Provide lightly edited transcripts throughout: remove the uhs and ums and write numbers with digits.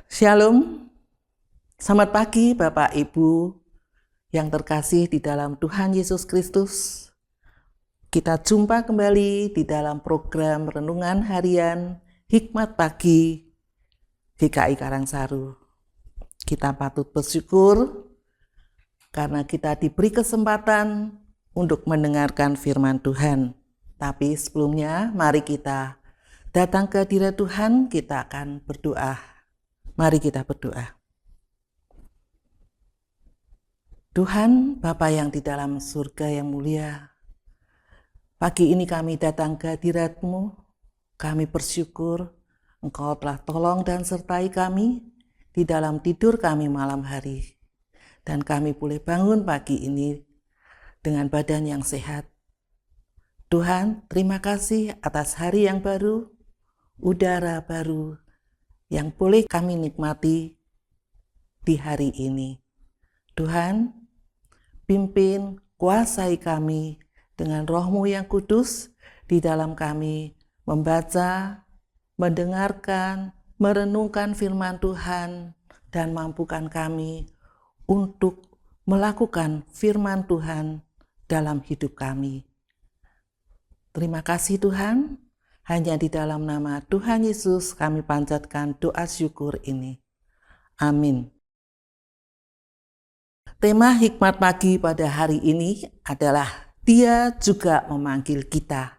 Shalom, selamat pagi Bapak Ibu yang terkasih di dalam Tuhan Yesus Kristus. Kita jumpa kembali di dalam program Renungan Harian Hikmat Pagi GKI Karangsaru. Kita patut bersyukur karena kita diberi kesempatan untuk mendengarkan firman Tuhan. Tapi sebelumnya mari kita datang ke hadirat Tuhan, kita akan berdoa. Mari kita berdoa. Tuhan, Bapa yang di dalam surga yang mulia, pagi ini kami datang ke hadirat-Mu. Kami bersyukur Engkau telah tolong dan sertai kami di dalam tidur kami malam hari. Dan kami boleh bangun pagi ini dengan badan yang sehat. Tuhan, terima kasih atas hari yang baru, udara baru, yang boleh kami nikmati di hari ini. Tuhan, pimpin, kuasai kami dengan Roh-Mu yang kudus di dalam kami membaca, mendengarkan, merenungkan firman Tuhan, dan mampukan kami untuk melakukan firman Tuhan dalam hidup kami. Terima kasih Tuhan. Hanya di dalam nama Tuhan Yesus kami panjatkan doa syukur ini. Amin. Tema hikmat pagi pada hari ini adalah Dia juga memanggil kita.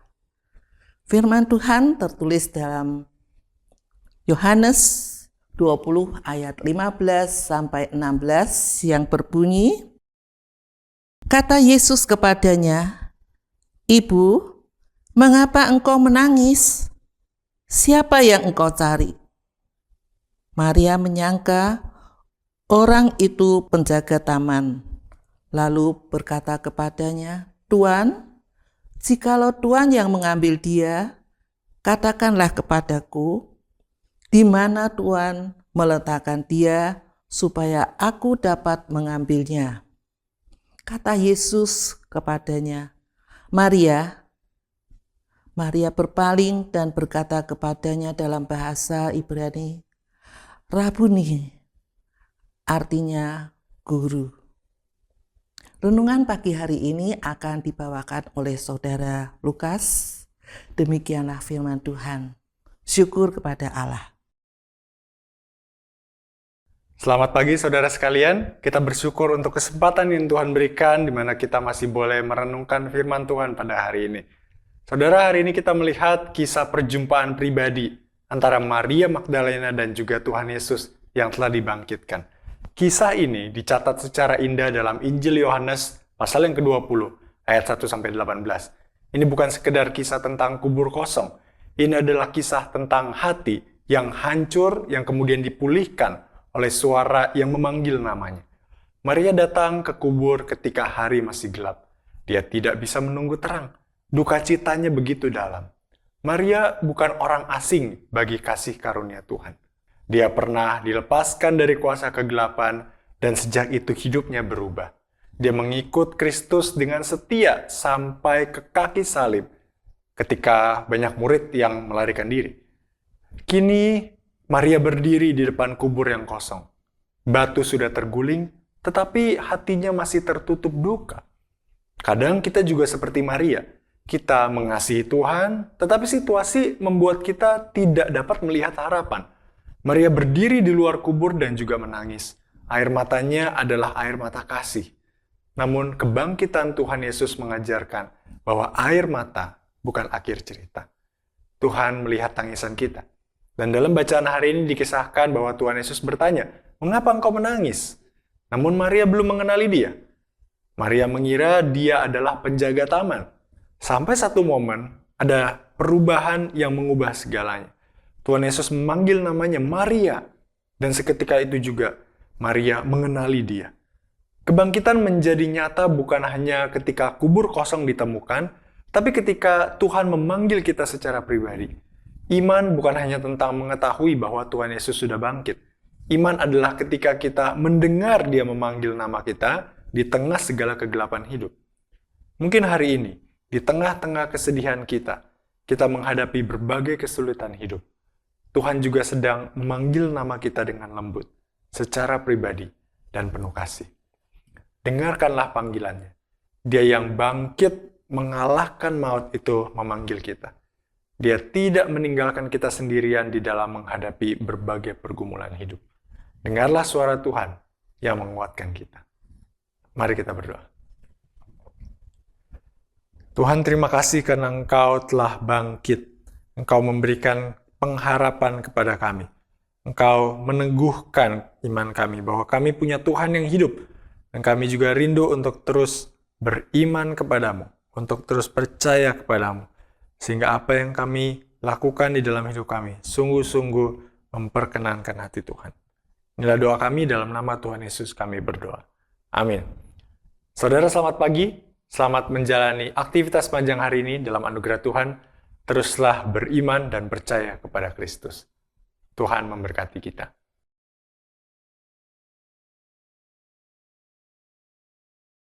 Firman Tuhan tertulis dalam Yohanes 20 ayat 15 sampai 16 yang berbunyi, kata Yesus kepadanya, "Ibu, mengapa engkau menangis? Siapa yang engkau cari?" Maria menyangka orang itu penjaga taman, lalu berkata kepadanya, "Tuan, jikalau Tuan yang mengambil dia, katakanlah kepadaku, di mana Tuan meletakkan dia, supaya aku dapat mengambilnya." Kata Yesus kepadanya, "Maria." Maria berpaling dan berkata kepadanya dalam bahasa Ibrani, "Rabuni," artinya guru. Renungan pagi hari ini akan dibawakan oleh Saudara Lukas. Demikianlah firman Tuhan. Syukur kepada Allah. Selamat pagi saudara sekalian, kita bersyukur untuk kesempatan yang Tuhan berikan di mana kita masih boleh merenungkan firman Tuhan pada hari ini. Saudara, hari ini kita melihat kisah perjumpaan pribadi antara Maria Magdalena dan juga Tuhan Yesus yang telah dibangkitkan. Kisah ini dicatat secara indah dalam Injil Yohanes pasal yang ke-20 ayat 1-18. Ini bukan sekedar kisah tentang kubur kosong. Ini adalah kisah tentang hati yang hancur yang kemudian dipulihkan oleh suara yang memanggil namanya. Maria datang ke kubur ketika hari masih gelap. Dia tidak bisa menunggu terang. Duka citanya begitu dalam. Maria bukan orang asing bagi kasih karunia Tuhan. Dia pernah dilepaskan dari kuasa kegelapan dan sejak itu hidupnya berubah. Dia mengikut Kristus dengan setia sampai ke kaki salib ketika banyak murid yang melarikan diri. Kini Maria berdiri di depan kubur yang kosong. Batu sudah terguling, tetapi hatinya masih tertutup duka. Kadang kita juga seperti Maria. Kita mengasihi Tuhan, tetapi situasi membuat kita tidak dapat melihat harapan. Maria berdiri di luar kubur dan juga menangis. Air matanya adalah air mata kasih. Namun kebangkitan Tuhan Yesus mengajarkan bahwa air mata bukan akhir cerita. Tuhan melihat tangisan kita. Dan dalam bacaan hari ini dikisahkan bahwa Tuhan Yesus bertanya, "Mengapa engkau menangis?" Namun Maria belum mengenali dia. Maria mengira dia adalah penjaga taman. Sampai satu momen, ada perubahan yang mengubah segalanya. Tuhan Yesus memanggil namanya Maria, dan seketika itu juga Maria mengenali dia. Kebangkitan menjadi nyata bukan hanya ketika kubur kosong ditemukan, tapi ketika Tuhan memanggil kita secara pribadi. Iman bukan hanya tentang mengetahui bahwa Tuhan Yesus sudah bangkit. Iman adalah ketika kita mendengar dia memanggil nama kita di tengah segala kegelapan hidup. Mungkin hari ini, di tengah-tengah kesedihan kita menghadapi berbagai kesulitan hidup. Tuhan juga sedang memanggil nama kita dengan lembut, secara pribadi dan penuh kasih. Dengarkanlah panggilannya. Dia yang bangkit mengalahkan maut itu memanggil kita. Dia tidak meninggalkan kita sendirian di dalam menghadapi berbagai pergumulan hidup. Dengarlah suara Tuhan yang menguatkan kita. Mari kita berdoa. Tuhan, terima kasih karena Engkau telah bangkit. Engkau memberikan pengharapan kepada kami. Engkau meneguhkan iman kami bahwa kami punya Tuhan yang hidup. Dan kami juga rindu untuk terus beriman kepadamu, untuk terus percaya kepadamu. Sehingga apa yang kami lakukan di dalam hidup kami sungguh-sungguh memperkenankan hati Tuhan. Inilah doa kami, dalam nama Tuhan Yesus kami berdoa. Amin. Saudara, selamat pagi. Selamat menjalani aktivitas panjang hari ini dalam anugerah Tuhan. Teruslah beriman dan percaya kepada Kristus. Tuhan memberkati kita.